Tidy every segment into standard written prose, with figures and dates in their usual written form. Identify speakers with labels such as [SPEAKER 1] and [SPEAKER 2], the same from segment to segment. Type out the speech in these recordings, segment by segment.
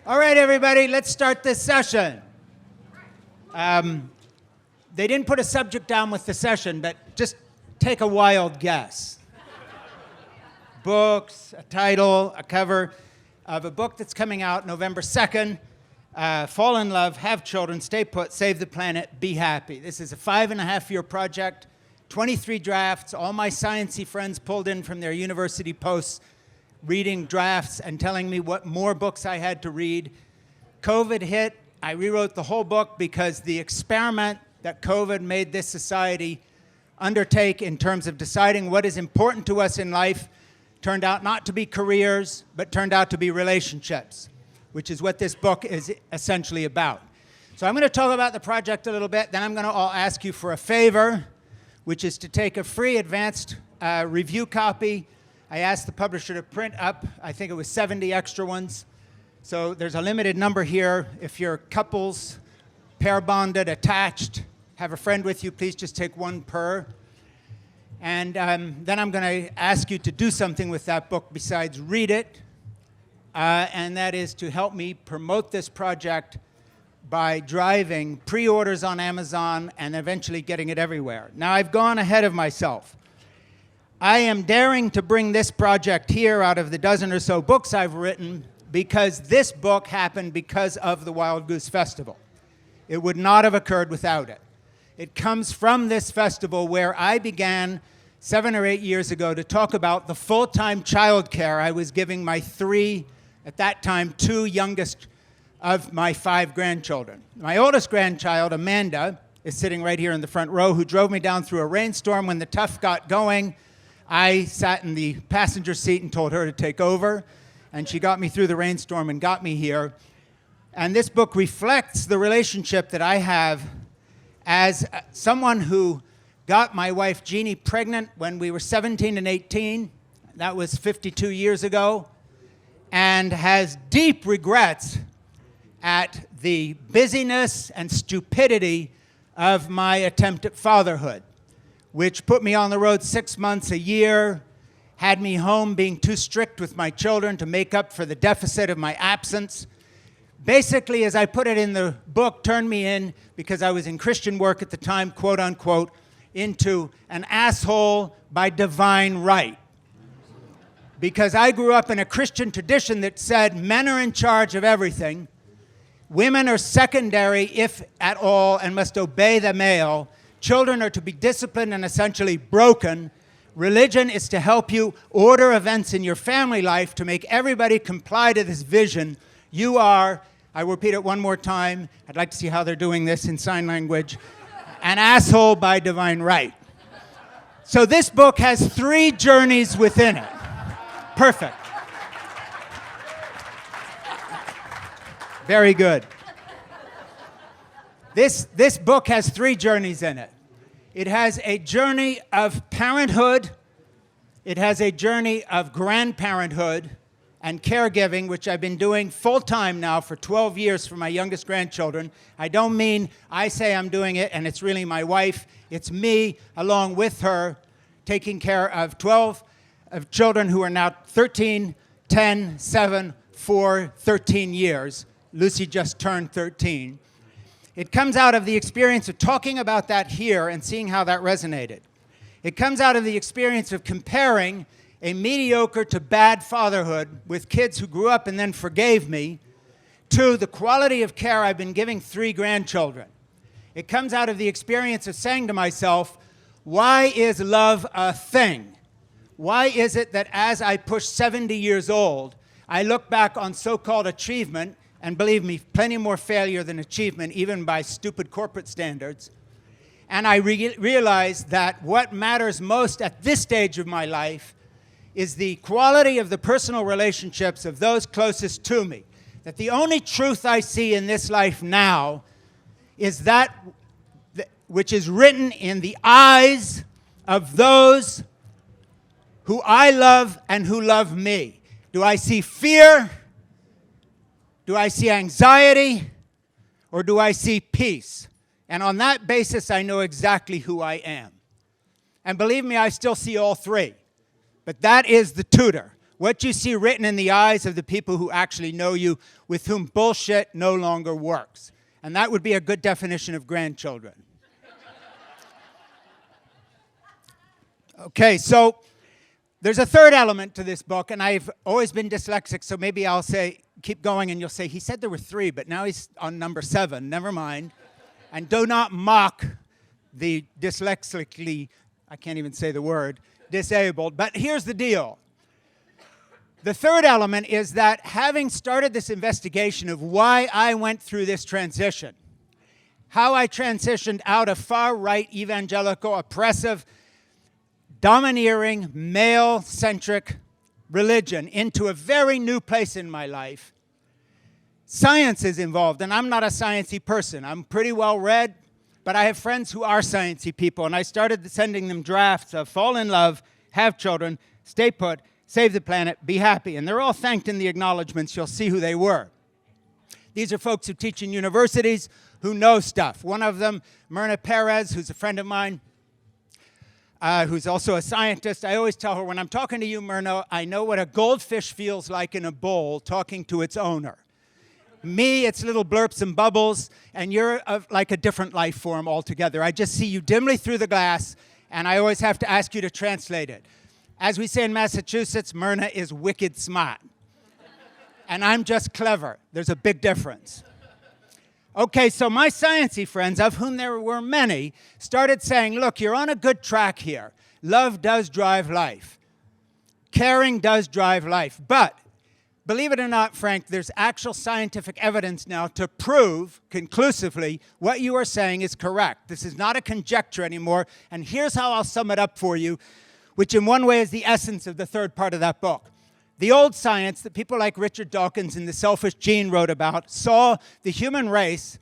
[SPEAKER 1] All right, everybody, let's start this session. They didn't put a subject down with the session, but just take a wild guess. Books, a title, a cover of a book that's coming out November 2nd. Fall in love, have children, stay put, save the planet, be happy. This is a 5.5-year project, 23 drafts, all my science-y friends pulled in from their university posts, reading drafts and telling me what more books I had to read. COVID hit. I rewrote the whole book because the experiment that COVID made this society undertake in terms of deciding what is important to us in life turned out not to be careers, but turned out to be relationships, which is what this book is essentially about. So I'm going to talk about the project a little bit, then I'm going to all ask you for a favor, which is to take a free advanced review copy. I asked the publisher to print up, I think it was 70 extra ones. So there's a limited number here. If you're couples, pair bonded, attached, have a friend with you, please just take one per. And then I'm going to ask you to do something with that book besides read it. And that is to help me promote this project by driving pre-orders on Amazon and eventually getting it everywhere. Now, I've gone ahead of myself. I am daring to bring this project here out of the dozen or so books I've written because this book happened because of the Wild Goose Festival. It would not have occurred without it. It comes from this festival where I began 7 or 8 years ago to talk about the full-time childcare I was giving my at that time, 2 youngest of my 5 grandchildren. My oldest grandchild, Amanda, is sitting right here in the front row, who drove me down through a rainstorm. When the tough got going, I sat in the passenger seat and told her to take over, and she got me through the rainstorm and got me here. And this book reflects the relationship that I have as someone who got my wife Jeannie pregnant when we were 17 and 18. That was 52 years ago. And has deep regrets at the busyness and stupidity of my attempt at fatherhood, which put me on the road 6 months a year, had me home being too strict with my children to make up for the deficit of my absence. Basically, as I put it in the book, turned me in, because I was in Christian work at the time, quote unquote, into an asshole by divine right. Because I grew up in a Christian tradition that said men are in charge of everything, women are secondary, if at all, and must obey the male. Children are to be disciplined and essentially broken. Religion is to help you order events in your family life to make everybody comply to this vision. You are, I repeat it one more time, I'd like to see how they're doing this in sign language, an asshole by divine right. So this book has 3 journeys within it. Perfect. Very good. This book has 3 journeys in it. It has a journey of parenthood, it has a journey of grandparenthood and caregiving, which I've been doing full-time now for 12 years for my youngest grandchildren. I don't mean I say I'm doing it and it's really my wife. It's me, along with her, taking care of 12 of children who are now 13, 10, 7, 4, 13 years. Lucy just turned 13. It comes out of the experience of talking about that here and seeing how that resonated. It comes out of the experience of comparing a mediocre to bad fatherhood with kids who grew up and then forgave me to the quality of care I've been giving 3 grandchildren. It comes out of the experience of saying to myself, why is love a thing? Why is it that as I push 70 years old, I look back on so-called achievement, and believe me, plenty more failure than achievement, even by stupid corporate standards, and I realize that what matters most at this stage of my life is the quality of the personal relationships of those closest to me. That the only truth I see in this life now is that which is written in the eyes of those who I love and who love me. Do I see fear? Do I see anxiety? Or do I see peace? And on that basis, I know exactly who I am. And believe me, I still see all 3. But that is the tutor. What you see written in the eyes of the people who actually know you, with whom bullshit no longer works. And that would be a good definition of grandchildren. Okay, so there's a third element to this book, and I've always been dyslexic, so maybe I'll say, keep going, and you'll say, he said there were 3, but now he's on number 7. Never mind. And do not mock the dyslexically, I can't even say the word, disabled. But here's the deal. The third element is that having started this investigation of why I went through this transition, how I transitioned out of far-right evangelical, oppressive, domineering, male-centric religion into a very new place in my life, science is involved, and I'm not a sciencey person. I'm pretty well read, but I have friends who are sciencey people, and I started sending them drafts of Fall in Love, Have Children, Stay Put, Save the Planet, Be Happy, and they're all thanked in the acknowledgments. You'll see who they were. These are folks who teach in universities who know stuff. One of them, Myrna Perez, who's a friend of mine, who's also a scientist. I always tell her, when I'm talking to you, Myrna, I know what a goldfish feels like in a bowl talking to its owner. Me, it's little blurps and bubbles, and you're like a different life form altogether. I just see you dimly through the glass, and I always have to ask you to translate it. As we say in Massachusetts, Myrna is wicked smart. And I'm just clever. There's a big difference. Okay, so my sciencey friends, of whom there were many, started saying, look, you're on a good track here. Love does drive life. Caring does drive life. But, believe it or not, Frank, there's actual scientific evidence now to prove conclusively what you are saying is correct. This is not a conjecture anymore. And here's how I'll sum it up for you, which in one way is the essence of the third part of that book. The old science that people like Richard Dawkins in The Selfish Gene wrote about saw the human race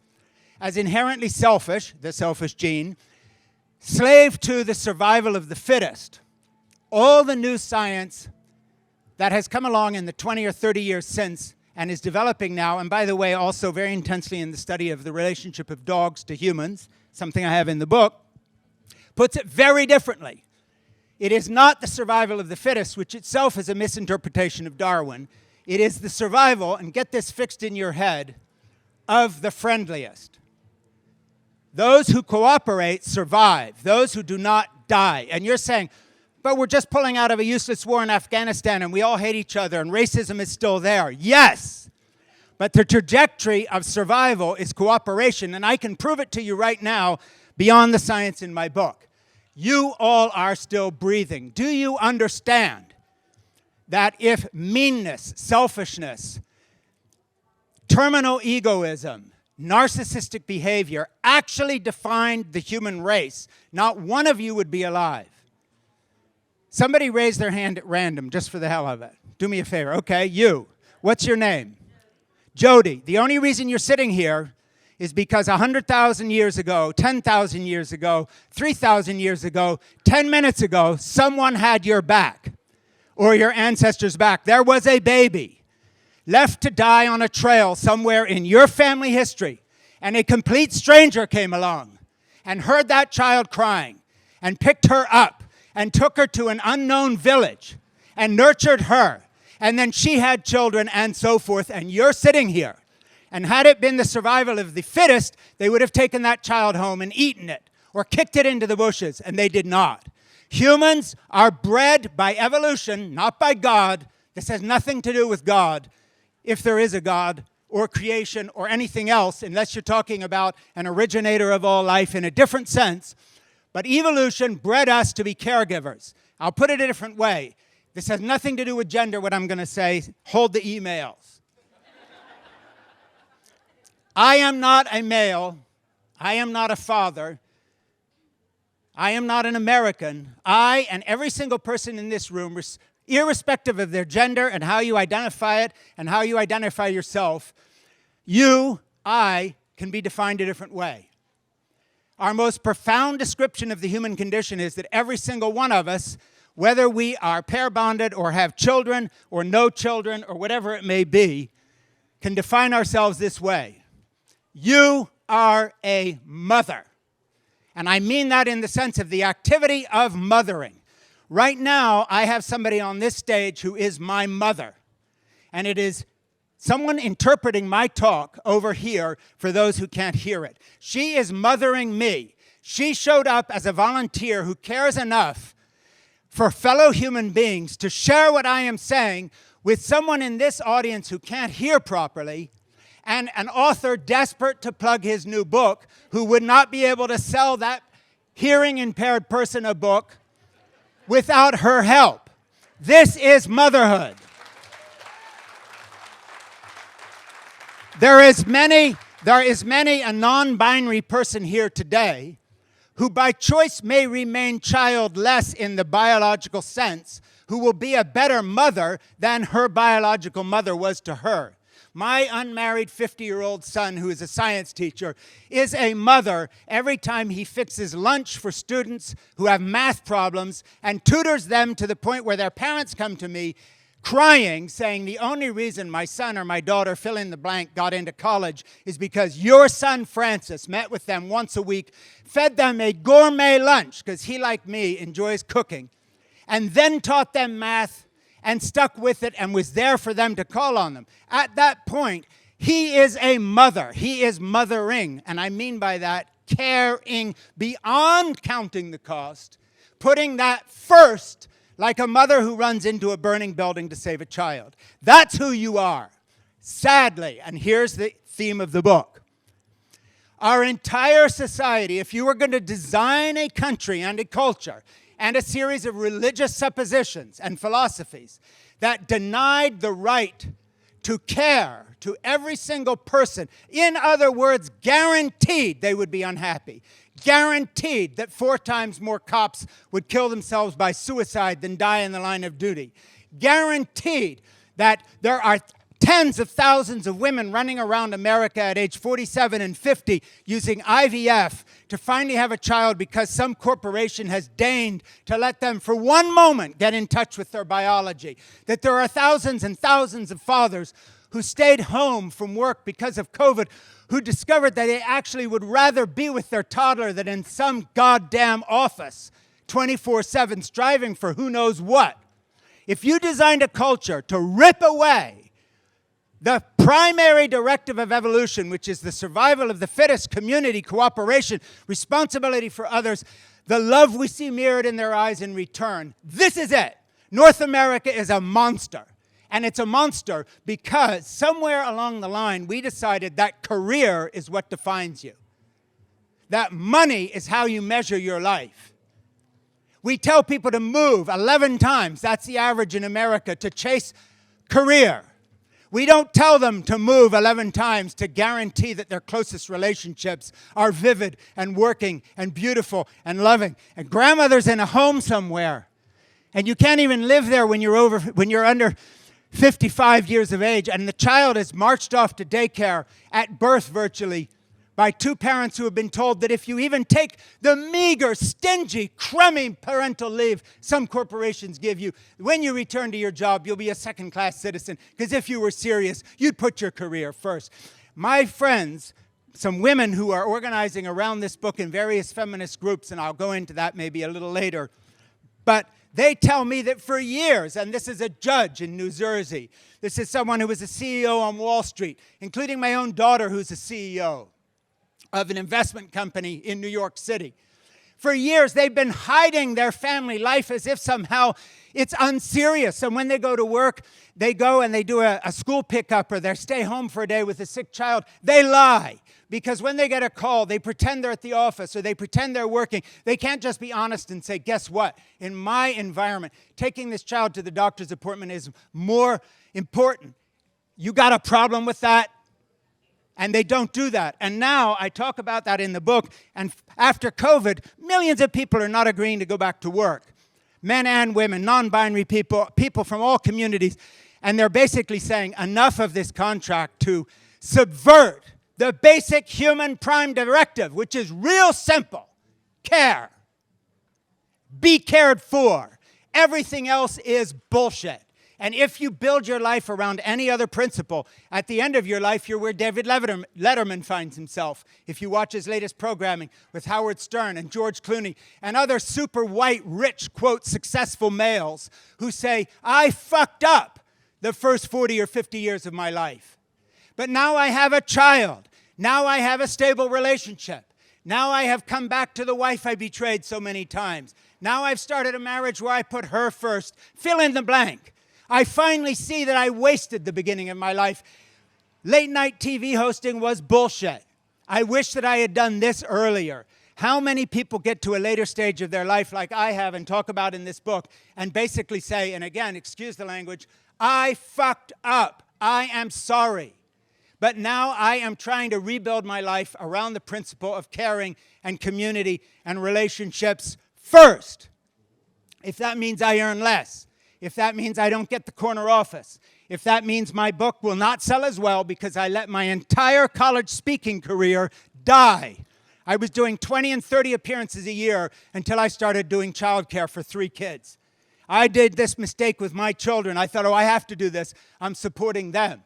[SPEAKER 1] as inherently selfish, the selfish gene, slave to the survival of the fittest. All the new science that has come along in the 20 or 30 years since and is developing now, and by the way, also very intensely in the study of the relationship of dogs to humans, something I have in the book, puts it very differently. It is not the survival of the fittest, which itself is a misinterpretation of Darwin. It is the survival, and get this fixed in your head, of the friendliest. Those who cooperate survive. Those who do not die. And you're saying, but we're just pulling out of a useless war in Afghanistan and we all hate each other and racism is still there. Yes, but the trajectory of survival is cooperation, and I can prove it to you right now beyond the science in my book. You all are still breathing. Do you understand that if meanness, selfishness, terminal egoism, narcissistic behavior actually defined the human race, not one of you would be alive? Somebody raise their hand at random just for the hell of it. Do me a favor. Okay, you. What's your name? Jody. The only reason you're sitting here is because 100,000 years ago, 10,000 years ago, 3,000 years ago, 10 minutes ago, someone had your back or your ancestors' back. There was a baby left to die on a trail somewhere in your family history, and a complete stranger came along and heard that child crying and picked her up and took her to an unknown village and nurtured her, and then she had children and so forth, and you're sitting here. And had it been the survival of the fittest, they would have taken that child home and eaten it or kicked it into the bushes, and they did not. Humans are bred by evolution, not by God. This has nothing to do with God, if there is a God, or creation, or anything else, unless you're talking about an originator of all life in a different sense. But evolution bred us to be caregivers. I'll put it a different way. This has nothing to do with gender, what I'm going to say. Hold the emails. I am not a male. I am not a father. I am not an American. I and every single person in this room, irrespective of their gender and how you identify it and how you identify yourself, I, can be defined a different way. Our most profound description of the human condition is that every single one of us, whether we are pair bonded or have children or no children or whatever it may be, can define ourselves this way. You are a mother. And I mean that in the sense of the activity of mothering. Right now, I have somebody on this stage who is my mother. And it is someone interpreting my talk over here for those who can't hear it. She is mothering me. She showed up as a volunteer who cares enough for fellow human beings to share what I am saying with someone in this audience who can't hear properly, and an author desperate to plug his new book who would not be able to sell that hearing-impaired person a book without her help. This is motherhood. There is many a non-binary person here today who by choice may remain childless in the biological sense, who will be a better mother than her biological mother was to her. My unmarried 50-year-old son, who is a science teacher, is a mother every time he fixes lunch for students who have math problems and tutors them to the point where their parents come to me crying, saying the only reason my son or my daughter, fill in the blank, got into college is because your son Francis met with them once a week, fed them a gourmet lunch, because he, like me, enjoys cooking, and then taught them math and stuck with it and was there for them to call on them. At that point, he is a mother. He is mothering, and I mean by that caring beyond counting the cost, putting that first, like a mother who runs into a burning building to save a child. That's who you are, sadly. And here's the theme of the book. Our entire society, if you were going to design a country and a culture and a series of religious suppositions and philosophies that denied the right to care to every single person, in other words, guaranteed they would be unhappy, guaranteed that 4 times more cops would kill themselves by suicide than die in the line of duty, guaranteed that there are tens of thousands of women running around America at age 47 and 50 using IVF to finally have a child because some corporation has deigned to let them for one moment get in touch with their biology, that there are thousands and thousands of fathers who stayed home from work because of COVID, who discovered that they actually would rather be with their toddler than in some goddamn office 24/7 striving for who knows what. If you designed a culture to rip away the primary directive of evolution, which is the survival of the fittest, community, cooperation, responsibility for others, the love we see mirrored in their eyes in return, this is it. North America is a monster. And it's a monster because somewhere along the line, we decided that career is what defines you. That money is how you measure your life. We tell people to move 11 times, that's the average in America, to chase career. We don't tell them to move 11 times to guarantee that their closest relationships are vivid and working and beautiful and loving. And grandmother's in a home somewhere, and you can't even live there when you're under 55 years of age, and the child is marched off to daycare at birth virtually by 2 parents who have been told that if you even take the meager, stingy, crummy parental leave some corporations give you, when you return to your job, you'll be a second-class citizen, because if you were serious, you'd put your career first. My friends, some women who are organizing around this book in various feminist groups, and I'll go into that maybe a little later, but they tell me that for years, and this is a judge in New Jersey, this is someone who was a CEO on Wall Street, including my own daughter who's a CEO of an investment company in New York City. For years, they've been hiding their family life as if somehow it's unserious. And when they go to work, they go and they do a school pickup or they stay home for a day with a sick child. They lie. Because when they get a call, they pretend they're at the office or they pretend they're working. They can't just be honest and say, guess what? In my environment, taking this child to the doctor's appointment is more important. You got a problem with that? And they don't do that. And now I talk about that in the book. And after COVID, millions of people are not agreeing to go back to work. Men and women, non-binary people, people from all communities. And they're basically saying enough of this contract to subvert the basic human prime directive, which is real simple. Care. Be cared for. Everything else is bullshit. And if you build your life around any other principle, at the end of your life, you're where David Letterman finds himself. If you watch his latest programming with Howard Stern and George Clooney and other super white, rich, quote, successful males who say, I fucked up the first 40 or 50 years of my life. But now I have a child. Now I have a stable relationship. Now I have come back to the wife I betrayed so many times. Now I've started a marriage where I put her first. Fill in the blank. I finally see that I wasted the beginning of my life. Late night TV hosting was bullshit. I wish that I had done this earlier. How many people get to a later stage of their life like I have and talk about in this book and basically say, and again, excuse the language, I fucked up. I am sorry. But now I am trying to rebuild my life around the principle of caring and community and relationships first. If that means I earn less, if that means I don't get the corner office, if that means my book will not sell as well because I let my entire college speaking career die. I was doing 20 and 30 appearances a year until I started doing childcare for 3 kids. I did this mistake with my children. I thought, oh, I have to do this. I'm supporting them.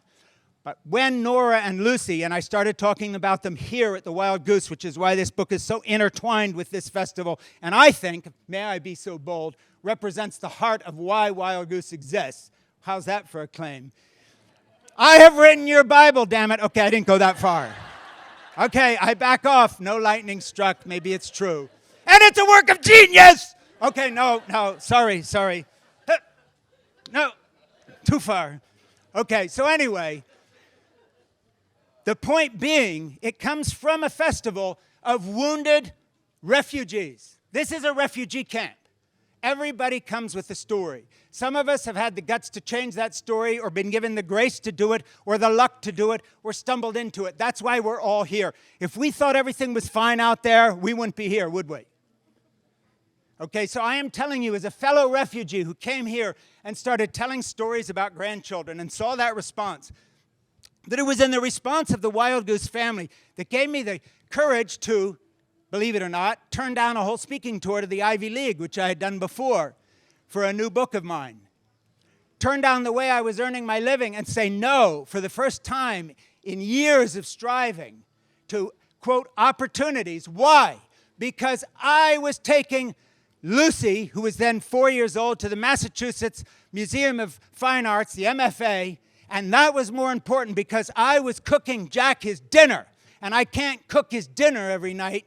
[SPEAKER 1] But when Nora and Lucy, and I started talking about them here at the Wild Goose, which is why this book is so intertwined with this festival, and I think, may I be so bold, represents the heart of why Wild Goose exists. How's that for a claim? I have written your Bible, damn it. Okay, I didn't go that far. Okay, I back off. No lightning struck. Maybe it's true. And it's a work of genius! Okay, no, sorry. No, too far. Okay, so anyway, the point being, it comes from a festival of wounded refugees. This is a refugee camp. Everybody comes with a story. Some of us have had the guts to change that story or been given the grace to do it or the luck to do it or stumbled into it. That's why we're all here. If we thought everything was fine out there, we wouldn't be here, would we? Okay, so I am telling you as a fellow refugee who came here and started telling stories about grandchildren and saw that response, that it was in the response of the Wild Goose family that gave me the courage to, believe it or not, turn down a whole speaking tour to the Ivy League, which I had done before, for a new book of mine. Turn down the way I was earning my living and say no for the first time in years of striving to, quote, opportunities. Why? Because I was taking Lucy, who was then 4 years old, to the Massachusetts Museum of Fine Arts, the MFA, and that was more important because I was cooking Jack his dinner, and I can't cook his dinner every night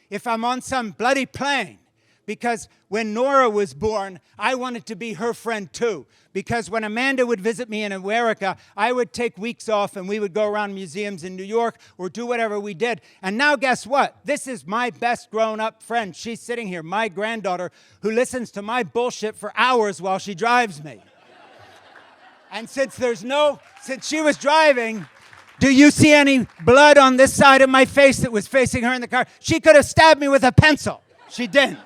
[SPEAKER 1] if I'm on some bloody plane. Because when Nora was born, I wanted to be her friend too. Because when Amanda would visit me in America, I would take weeks off and we would go around museums in New York or do whatever we did. And now guess what? This is my best grown-up friend. She's sitting here, my granddaughter, who listens to my bullshit for hours while she drives me. And since she was driving, do you see any blood on this side of my face that was facing her in the car? She could have stabbed me with a pencil. She didn't.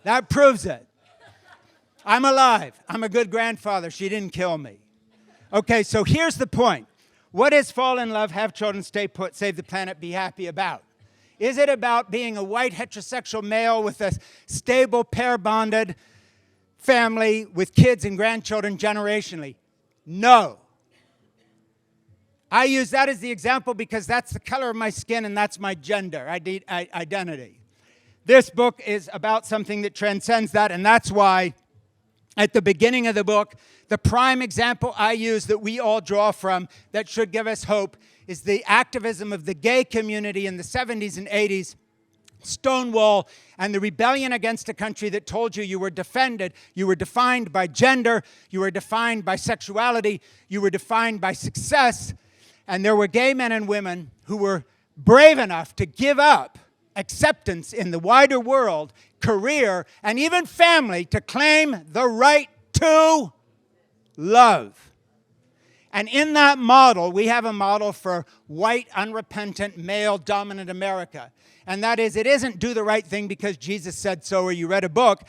[SPEAKER 1] That proves it. I'm alive. I'm a good grandfather. She didn't kill me. Okay, so here's the point. What is fall in love, have children, stay put, save the planet, be happy about? Is it about being a white heterosexual male with a stable, pair-bonded family with kids and grandchildren generationally? No. I use that as the example because that's the color of my skin and that's my gender identity. This book is about something that transcends that, and that's why at the beginning of the book, the prime example I use that we all draw from that should give us hope is the activism of the gay community in the 70s and 80s, Stonewall, and the rebellion against a country that told you you were defended, you were defined by gender, you were defined by sexuality, you were defined by success, and there were gay men and women who were brave enough to give up acceptance in the wider world, career, and even family to claim the right to love. And in that model, we have a model for white, unrepentant, male-dominant America. And that is, it isn't do the right thing because Jesus said so or you read a book.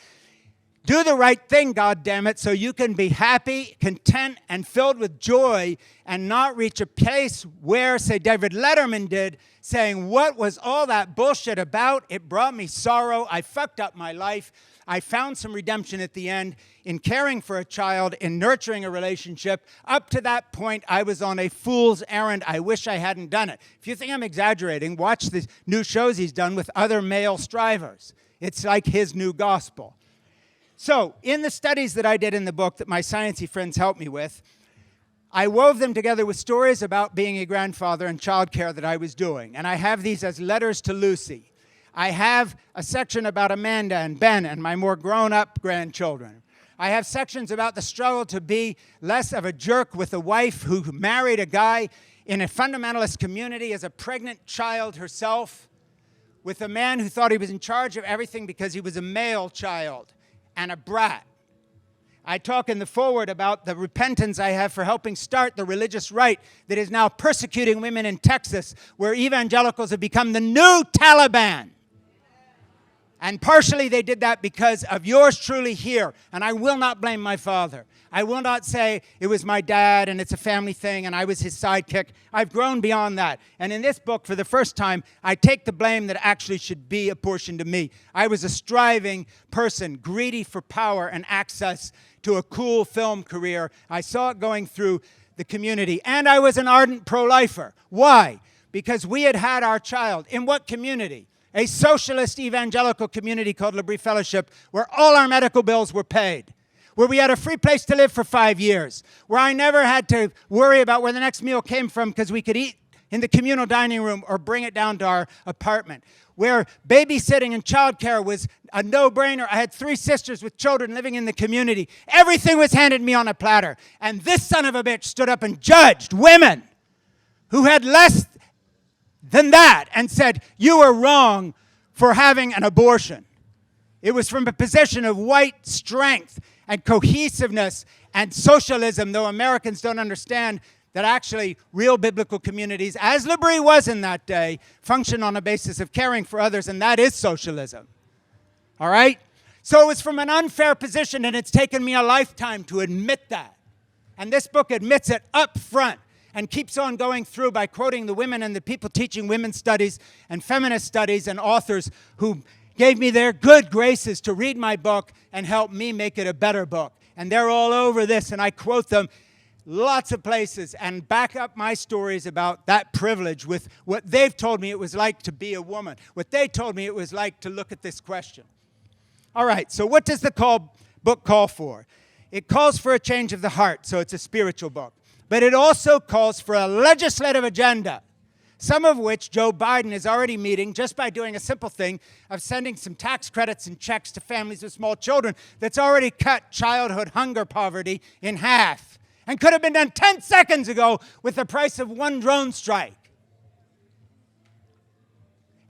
[SPEAKER 1] Do the right thing, goddammit, so you can be happy, content, and filled with joy and not reach a place where, say, David Letterman did, saying, what was all that bullshit about? It brought me sorrow. I fucked up my life. I found some redemption at the end in caring for a child, in nurturing a relationship. Up to that point, I was on a fool's errand. I wish I hadn't done it. If you think I'm exaggerating, watch the new shows he's done with other male strivers. It's like his new gospel. So, in the studies that I did in the book that my sciencey friends helped me with, I wove them together with stories about being a grandfather and childcare that I was doing. And I have these as letters to Lucy. I have a section about Amanda and Ben and my more grown-up grandchildren. I have sections about the struggle to be less of a jerk with a wife who married a guy in a fundamentalist community as a pregnant child herself, with a man who thought he was in charge of everything because he was a male child and a brat. I talk in the foreword about the repentance I have for helping start the religious right that is now persecuting women in Texas, where evangelicals have become the new Taliban. And partially they did that because of yours truly here. And I will not blame my father. I will not say it was my dad and it's a family thing and I was his sidekick. I've grown beyond that. And in this book, for the first time, I take the blame that actually should be apportioned to me. I was a striving person, greedy for power and access to a cool film career. I saw it going through the community. And I was an ardent pro-lifer. Why? Because we had had our child. In what community? A socialist evangelical community called Libre Fellowship, where all our medical bills were paid, where we had a free place to live for 5 years, where I never had to worry about where the next meal came from because we could eat in the communal dining room or bring it down to our apartment, where babysitting and childcare was a no-brainer. I had 3 sisters with children living in the community. Everything was handed me on a platter. And this son of a bitch stood up and judged women who had less than that and said, you are wrong for having an abortion. It was from a position of white strength and cohesiveness and socialism, though Americans don't understand that actually real biblical communities, as Libre was in that day, function on a basis of caring for others, and that is socialism. All right? So it was from an unfair position, and it's taken me a lifetime to admit that. And this book admits it up front and keeps on going through by quoting the women and the people teaching women's studies and feminist studies and authors who gave me their good graces to read my book and help me make it a better book. And they're all over this, and I quote them lots of places and back up my stories about that privilege with what they've told me it was like to be a woman, what they told me it was like to look at this question. All right, so what does the book call for? It calls for a change of the heart, so it's a spiritual book. But it also calls for a legislative agenda, some of which Joe Biden is already meeting just by doing a simple thing of sending some tax credits and checks to families with small children that's already cut childhood hunger poverty in half and could have been done 10 seconds ago with the price of one drone strike.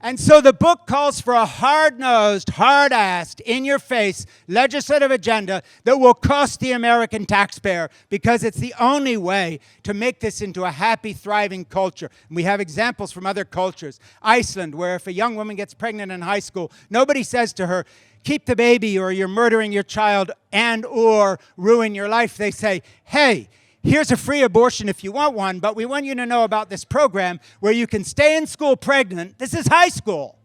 [SPEAKER 1] And so the book calls for a hard-nosed, hard-assed, in-your-face legislative agenda that will cost the American taxpayer because it's the only way to make this into a happy, thriving culture. And we have examples from other cultures. Iceland, where if a young woman gets pregnant in high school, nobody says to her, keep the baby or you're murdering your child and or ruin your life. They say, hey, here's a free abortion if you want one, but we want you to know about this program where you can stay in school pregnant. This is high school.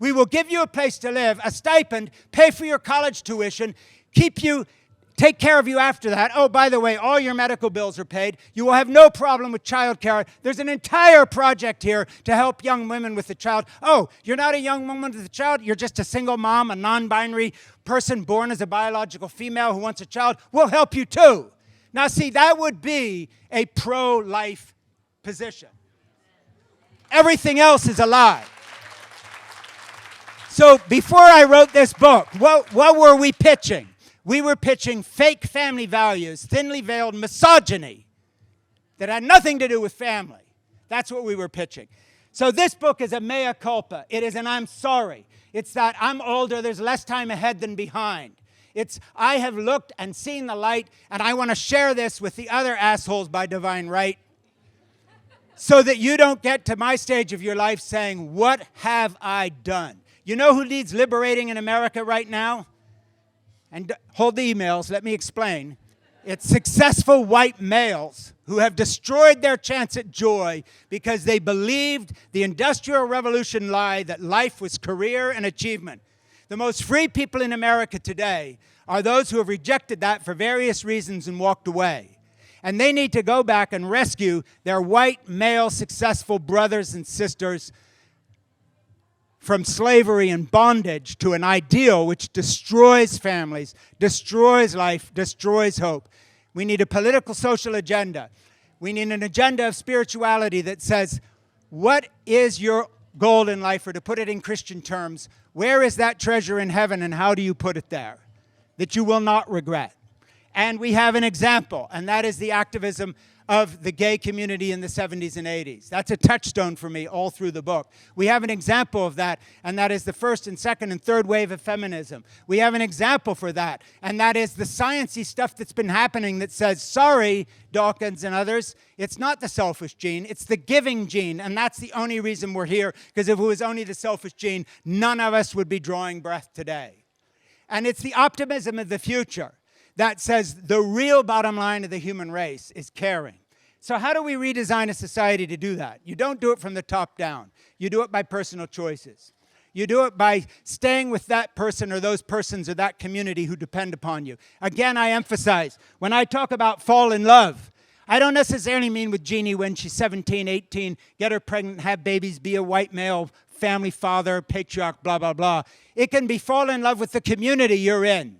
[SPEAKER 1] We will give you a place to live, a stipend, pay for your college tuition, take care of you after that. Oh, by the way, all your medical bills are paid. You will have no problem with child care. There's an entire project here to help young women with a child. Oh, you're not a young woman with a child. You're just a single mom, a non-binary person born as a biological female who wants a child. We'll help you too. Now, see, that would be a pro-life position. Everything else is a lie. So before I wrote this book, what were we pitching? We were pitching fake family values, thinly veiled misogyny that had nothing to do with family. That's what we were pitching. So this book is a mea culpa. It is an I'm sorry. It's that I'm older, there's less time ahead than behind. It's, I have looked and seen the light, and I want to share this with the other assholes by divine right so that you don't get to my stage of your life saying, what have I done? You know who needs liberating in America right now? and hold the emails, let me explain. It's successful white males who have destroyed their chance at joy because they believed the Industrial Revolution lie that life was career and achievement. The most free people in America today are those who have rejected that for various reasons and walked away. And they need to go back and rescue their white male successful brothers and sisters from slavery and bondage to an ideal which destroys families, destroys life, destroys hope. We need a political social agenda. We need an agenda of spirituality that says, what is your goal in life? Or to put it in Christian terms, where is that treasure in heaven and how do you put it there that you will not regret? And we have an example, and that is the activism of the gay community in the 70s and 80s. That's a touchstone for me all through the book. We have an example of that, and that is the first and second and third wave of feminism. We have an example for that, and that is the sciencey stuff that's been happening that says, sorry, Dawkins and others, it's not the selfish gene, it's the giving gene, and that's the only reason we're here, because if it was only the selfish gene, none of us would be drawing breath today. And it's the optimism of the future that says the real bottom line of the human race is caring. So how do we redesign a society to do that? You don't do it from the top down. You do it by personal choices. You do it by staying with that person or those persons or that community who depend upon you. Again, I emphasize, when I talk about fall in love, I don't necessarily mean with Jeannie when she's 17, 18, get her pregnant, have babies, be a white male, family father, patriarch, blah, blah, blah. It can be fall in love with the community you're in,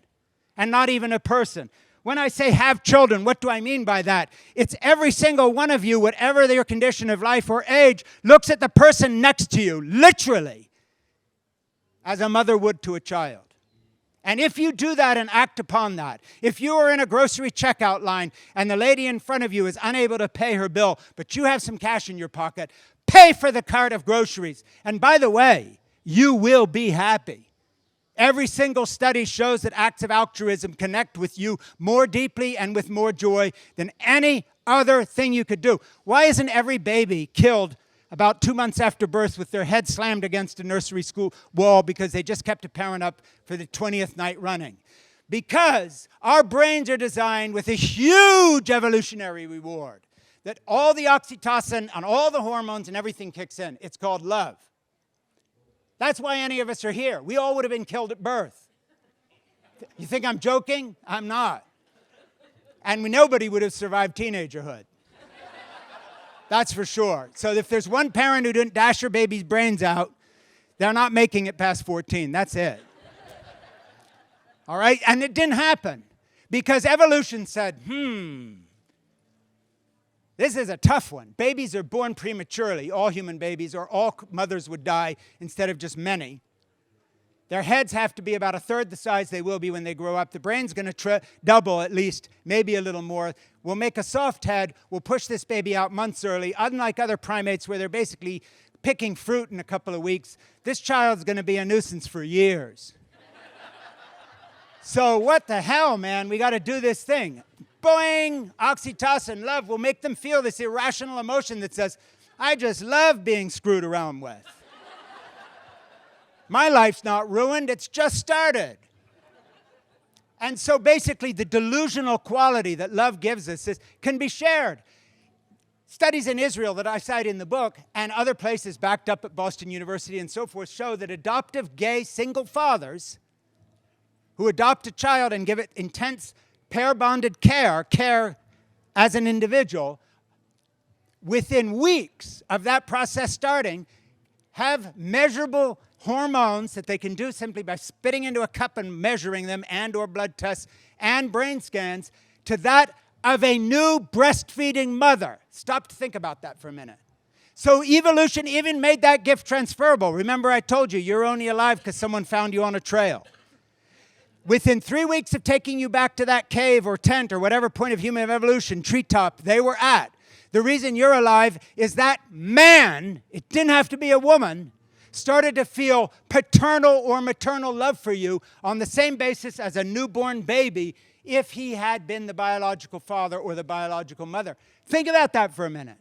[SPEAKER 1] and not even a person. When I say have children, what do I mean by that? It's every single one of you, whatever their condition of life or age, looks at the person next to you, literally, as a mother would to a child. And if you do that and act upon that, if you are in a grocery checkout line and the lady in front of you is unable to pay her bill, but you have some cash in your pocket, pay for the cart of groceries. And by the way, you will be happy. Every single study shows that acts of altruism connect with you more deeply and with more joy than any other thing you could do. Why isn't every baby killed about 2 months after birth with their head slammed against a nursery school wall because they just kept a parent up for the 20th night running? Because our brains are designed with a huge evolutionary reward, that all the oxytocin and all the hormones and everything kicks in. It's called love. That's why any of us are here. We all would have been killed at birth. You think I'm joking? I'm not. And nobody would have survived teenagerhood. That's for sure. So if there's one parent who didn't dash her baby's brains out, they're not making it past 14. That's it. All right? And it didn't happen because evolution said, this is a tough one. Babies are born prematurely, all human babies, or all mothers would die instead of just many. Their heads have to be about a third the size they will be when they grow up. The brain's going to double at least, maybe a little more. We'll make a soft head. We'll push this baby out months early. Unlike other primates where they're basically picking fruit in a couple of weeks, this child's going to be a nuisance for years. So what the hell, man? We got to do this thing. Boing, oxytocin, love will make them feel this irrational emotion that says, I just love being screwed around with. My life's not ruined, it's just started. And so basically the delusional quality that love gives us can be shared. Studies in Israel that I cite in the book and other places backed up at Boston University and so forth show that adoptive gay single fathers who adopt a child and give it intense pair-bonded care as an individual, within weeks of that process starting, have measurable hormones that they can do simply by spitting into a cup and measuring them and or blood tests and brain scans to that of a new breastfeeding mother. Stop to think about that for a minute. So evolution even made that gift transferable. Remember I told you, you're only alive because someone found you on a trail. Within 3 weeks of taking you back to that cave or tent or whatever point of human evolution, treetop, they were at, the reason you're alive is that man, it didn't have to be a woman, started to feel paternal or maternal love for you on the same basis as a newborn baby if he had been the biological father or the biological mother. Think about that for a minute.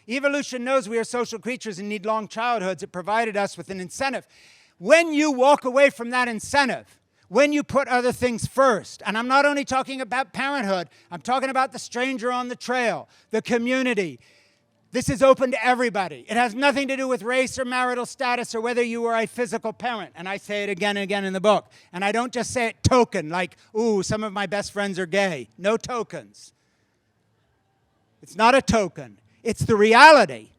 [SPEAKER 1] Evolution knows we are social creatures and need long childhoods. It provided us with an incentive. When you walk away from that incentive, when you put other things first. And I'm not only talking about parenthood, I'm talking about the stranger on the trail, the community. This is open to everybody. It has nothing to do with race or marital status or whether you are a physical parent. And I say it again and again in the book. And I don't just say it token, like, ooh, some of my best friends are gay. No tokens. It's not a token. It's the reality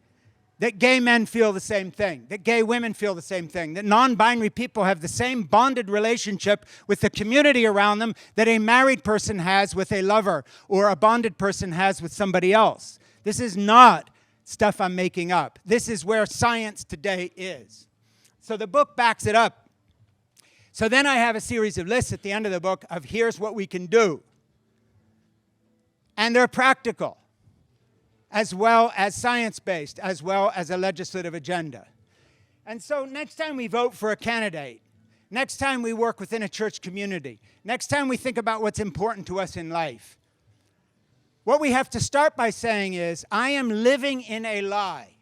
[SPEAKER 1] that gay men feel the same thing, that gay women feel the same thing, that non-binary people have the same bonded relationship with the community around them that a married person has with a lover or a bonded person has with somebody else. This is not stuff I'm making up. This is where science today is. So the book backs it up. So then I have a series of lists at the end of the book of here's what we can do. And they're practical, as well as science-based, as well as a legislative agenda. And so next time we vote for a candidate, next time we work within a church community, next time we think about what's important to us in life, what we have to start by saying is, I am living in a lie.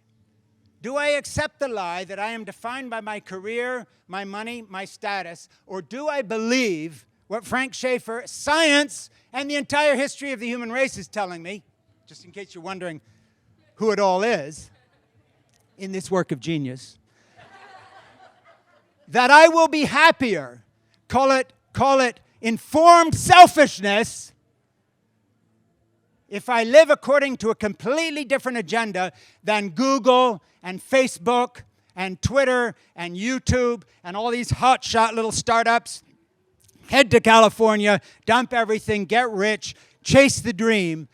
[SPEAKER 1] Do I accept the lie that I am defined by my career, my money, my status, or do I believe what Frank Schaeffer, science, and the entire history of the human race is telling me, just in case you're wondering who it all is in this work of genius, that I will be happier, call it informed selfishness, if I live according to a completely different agenda than Google and Facebook and Twitter and YouTube and all these hotshot little startups, head to California, dump everything, get rich, chase the dream,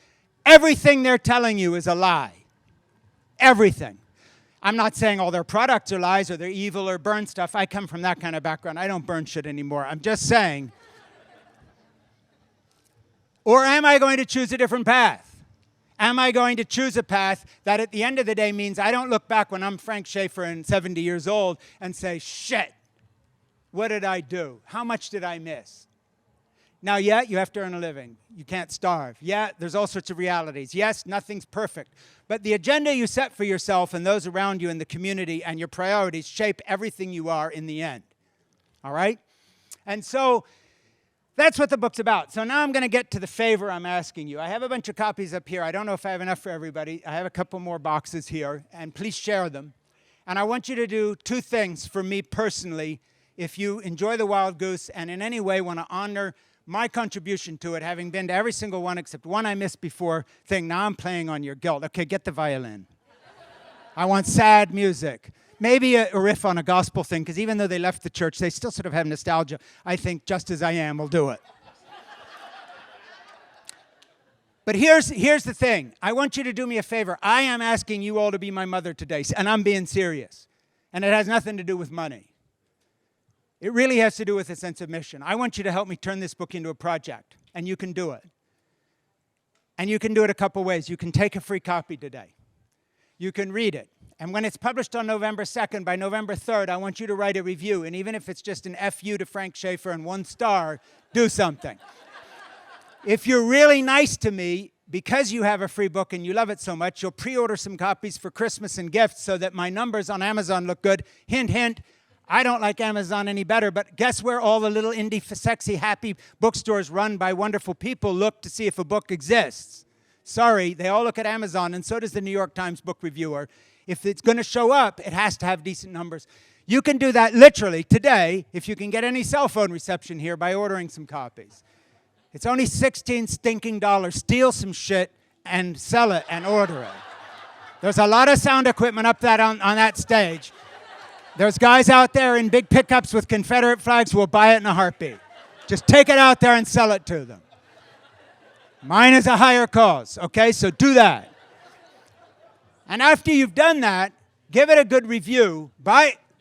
[SPEAKER 1] everything they're telling you is a lie. Everything. I'm not saying all their products are lies or they're evil or burn stuff. I come from that kind of background. I don't burn shit anymore. I'm just saying, or am I going to choose a different path? Am I going to choose a path that at the end of the day means I don't look back when I'm Frank Schaeffer and 70 years old and say, shit, what did I do? How much did I miss? Now, yeah, you have to earn a living. You can't starve. Yeah, there's all sorts of realities. Yes, nothing's perfect. But the agenda you set for yourself and those around you in the community and your priorities shape everything you are in the end. All right? And so that's what the book's about. So now I'm going to get to the favor I'm asking you. I have a bunch of copies up here. I don't know if I have enough for everybody. I have a couple more boxes here, and please share them. And I want you to do two things for me personally if you enjoy the Wild Goose and in any way want to honor my contribution to it, having been to every single one except one I missed before, thing. Now I'm playing on your guilt. Okay, get the violin. I want sad music. Maybe a riff on a gospel thing, because even though they left the church, they still sort of have nostalgia. I think Just As I Am will do it. But here's the thing. I want you to do me a favor. I am asking you all to be my mother today, and I'm being serious. And it has nothing to do with money. It really has to do with a sense of mission. I want you to help me turn this book into a project, and you can do it. And you can do it a couple ways. You can take a free copy today. You can read it. And when it's published on November 2nd, by November 3rd, I want you to write a review. And even if it's just an FU to Frank Schaeffer and 1 star, do something. If you're really nice to me, because you have a free book and you love it so much, you'll pre-order some copies for Christmas and gifts so that my numbers on Amazon look good. Hint, hint, I don't like Amazon any better, but guess where all the little indie, sexy, happy bookstores run by wonderful people look to see if a book exists? Sorry, they all look at Amazon, and so does the New York Times book reviewer. If it's going to show up, it has to have decent numbers. You can do that literally today if you can get any cell phone reception here by ordering some copies. It's only $16 stinking. Steal some shit and sell it and order it. There's a lot of sound equipment up that on that stage. There's guys out there in big pickups with Confederate flags who will buy it in a heartbeat. Just take it out there and sell it to them. Mine is a higher cause, okay? So do that. And after you've done that, give it a good review.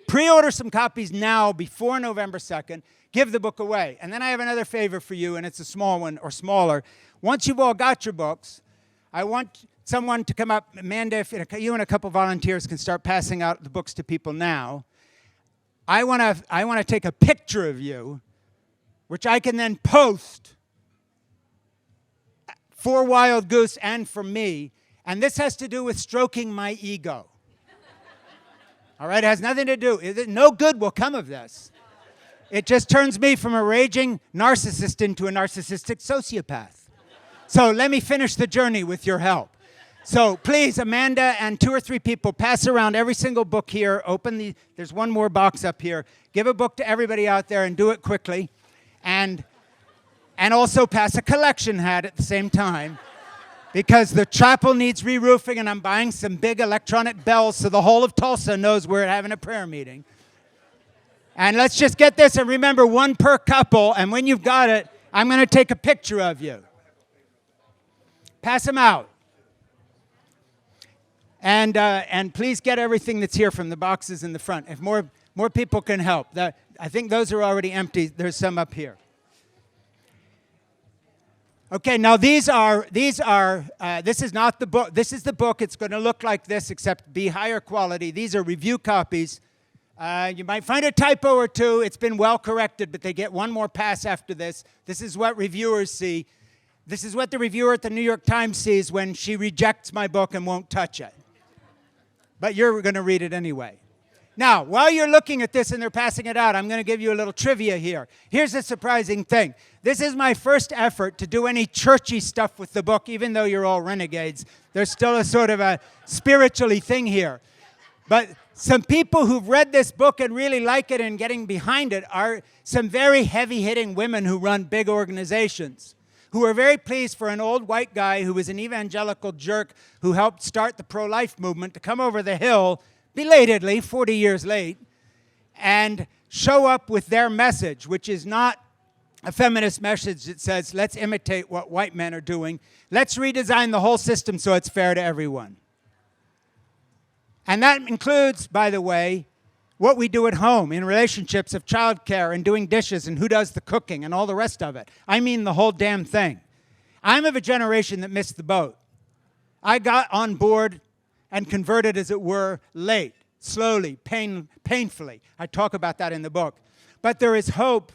[SPEAKER 1] Pre-order some copies now before November 2nd. Give the book away. And then I have another favor for you, and it's a small one or smaller. Once you've all got your books, I want someone to come up. Amanda, if you and a couple volunteers can start passing out the books to people now. I want to take a picture of you, which I can then post for Wild Goose and for me. And this has to do with stroking my ego. All right? It has nothing to do. No good will come of this. It just turns me from a raging narcissist into a narcissistic sociopath. So let me finish the journey with your help. So please, Amanda and 2 or 3 people, pass around every single book here. There's one more box up here. Give a book to everybody out there and do it quickly. And also pass a collection hat at the same time. Because the chapel needs re-roofing, and I'm buying some big electronic bells so the whole of Tulsa knows we're having a prayer meeting. And let's just get this, and remember, 1 per couple, and when you've got it, I'm going to take a picture of you. Pass them out. And please get everything that's here from the boxes in the front. If more people can help. I think those are already empty. There's some up here. Okay, now this is not the book. This is the book. It's going to look like this, except be higher quality. These are review copies. You might find a typo or 2. It's been well corrected, but they get one more pass after this. This is what reviewers see. This is what the reviewer at the New York Times sees when she rejects my book and won't touch it. But you're going to read it anyway. Now, while you're looking at this and they're passing it out, I'm going to give you a little trivia here. Here's a surprising thing. This is my first effort to do any churchy stuff with the book, even though you're all renegades. There's still a sort of a spiritually thing here. But some people who've read this book and really like it and getting behind it are some very heavy-hitting women who run big organizations, who are very pleased for an old white guy who was an evangelical jerk who helped start the pro-life movement to come over the hill belatedly, 40 years late, and show up with their message, which is not a feminist message that says, let's imitate what white men are doing. Let's redesign the whole system so it's fair to everyone. And that includes, by the way, what we do at home in relationships of childcare and doing dishes and who does the cooking and all the rest of it. I mean the whole damn thing. I'm of a generation that missed the boat. I got on board and converted, as it were, late, slowly, painfully. I talk about that in the book. But there is hope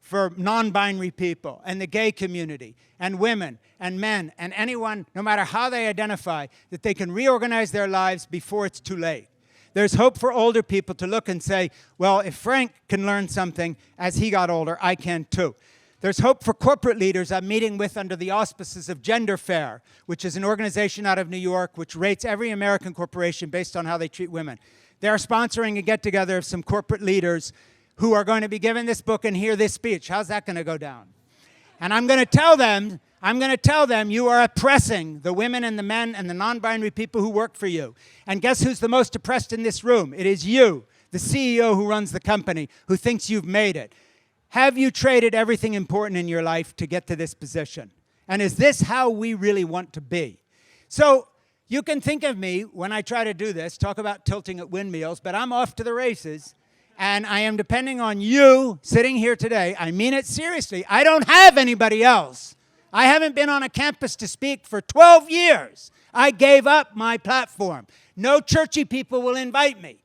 [SPEAKER 1] for non-binary people and the gay community and women and men and anyone, no matter how they identify, that they can reorganize their lives before it's too late. There's hope for older people to look and say, well, if Frank can learn something as he got older, I can too. There's hope for corporate leaders I'm meeting with under the auspices of Gender Fair, which is an organization out of New York which rates every American corporation based on how they treat women. They're sponsoring a get-together of some corporate leaders who are going to be given this book and hear this speech. How's that going to go down? And I'm going to tell them you are oppressing the women and the men and the non-binary people who work for you. And guess who's the most oppressed in this room? It is you, the CEO who runs the company, who thinks you've made it. Have you traded everything important in your life to get to this position? And is this how we really want to be? So you can think of me, when I try to do this, talk about tilting at windmills, but I'm off to the races, and I am depending on you sitting here today. I mean it seriously. I don't have anybody else. I haven't been on a campus to speak for 12 years. I gave up my platform. No churchy people will invite me.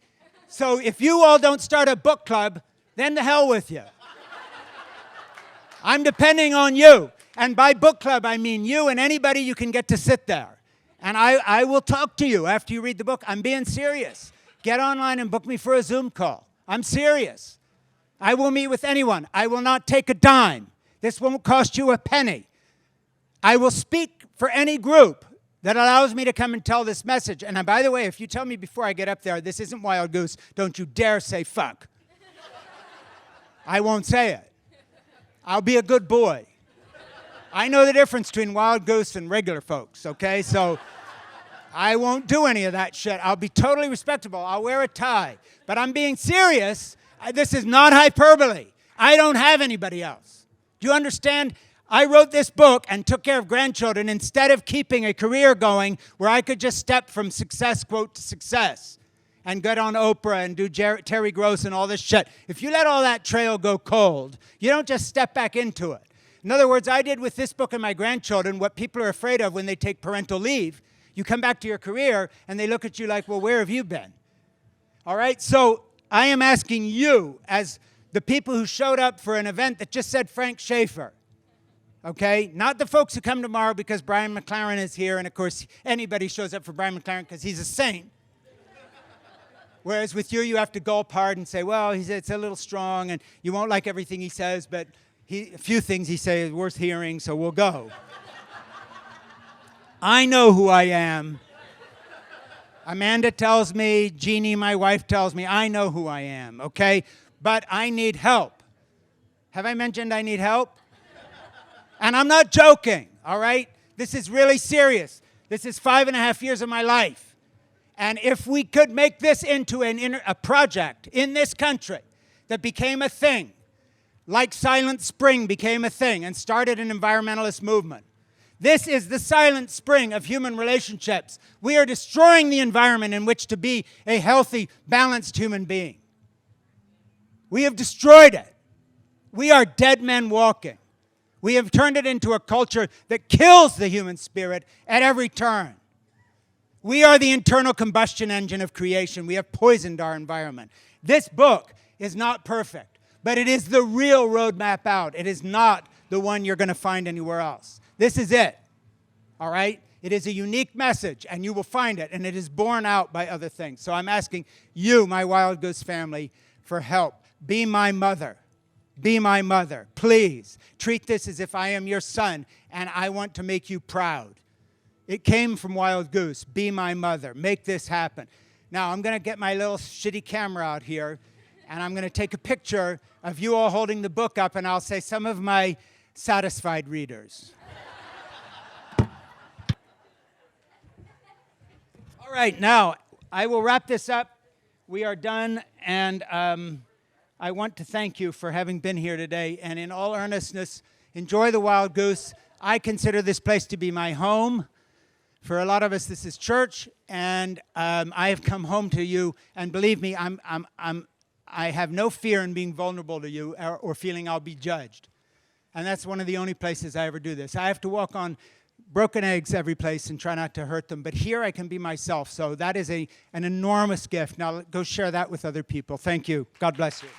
[SPEAKER 1] So if you all don't start a book club, then the hell with you. I'm depending on you. And by book club, I mean you and anybody you can get to sit there. And I will talk to you after you read the book. I'm being serious. Get online and book me for a Zoom call. I'm serious. I will meet with anyone. I will not take a dime. This won't cost you a penny. I will speak for any group that allows me to come and tell this message. And by the way, if you tell me before I get up there, this isn't Wild Goose, don't you dare say fuck. I won't say it. I'll be a good boy. I know the difference between Wild Goose and regular folks, okay? So I won't do any of that shit. I'll be totally respectable. I'll wear a tie. But I'm being serious. This is not hyperbole. I don't have anybody else. Do you understand? I wrote this book and took care of grandchildren instead of keeping a career going where I could just step from success, quote, to success and get on Oprah and do Terri Gross and all this shit. If you let all that trail go cold, you don't just step back into it. In other words, I did with this book and my grandchildren what people are afraid of when they take parental leave. You come back to your career and they look at you like, well, where have you been? All right? So I am asking you, as the people who showed up for an event that just said Frank Schaeffer, okay? Not the folks who come tomorrow because Brian McLaren is here, and of course anybody shows up for Brian McLaren because he's a saint. Whereas with you, you have to gulp hard and say, well, it's a little strong, and you won't like everything he says, but a few things he says are worth hearing, so we'll go. I know who I am. Amanda tells me, Jeannie, my wife, tells me, I know who I am, okay? But I need help. Have I mentioned I need help? And I'm not joking, all right? This is really serious. This is 5.5 years of my life. And if we could make this into a project in this country that became a thing, like Silent Spring became a thing and started an environmentalist movement. This is the silent spring of human relationships. We are destroying the environment in which to be a healthy, balanced human being. We have destroyed it. We are dead men walking. We have turned it into a culture that kills the human spirit at every turn. We are the internal combustion engine of creation. We have poisoned our environment. This book is not perfect, but it is the real roadmap out. It is not the one you're going to find anywhere else. This is it, all right? It is a unique message, and you will find it, and it is borne out by other things. So I'm asking you, my Wild Goose family, for help. Be my mother. Be my mother. Please treat this as if I am your son, and I want to make you proud. It came from Wild Goose. Be my mother. Make this happen. Now, I'm going to get my little shitty camera out here, and I'm going to take a picture of you all holding the book up, and I'll say some of my satisfied readers. All right, now, I will wrap this up. We are done, and I want to thank you for having been here today, and in all earnestness, enjoy the Wild Goose. I consider this place to be my home. For a lot of us, this is church, and I have come home to you, and believe me, I have no fear in being vulnerable to you or feeling I'll be judged. And that's one of the only places I ever do this. I have to walk on broken eggs every place and try not to hurt them, but here I can be myself, so that is an enormous gift. Now go share that with other people. Thank you. God bless you.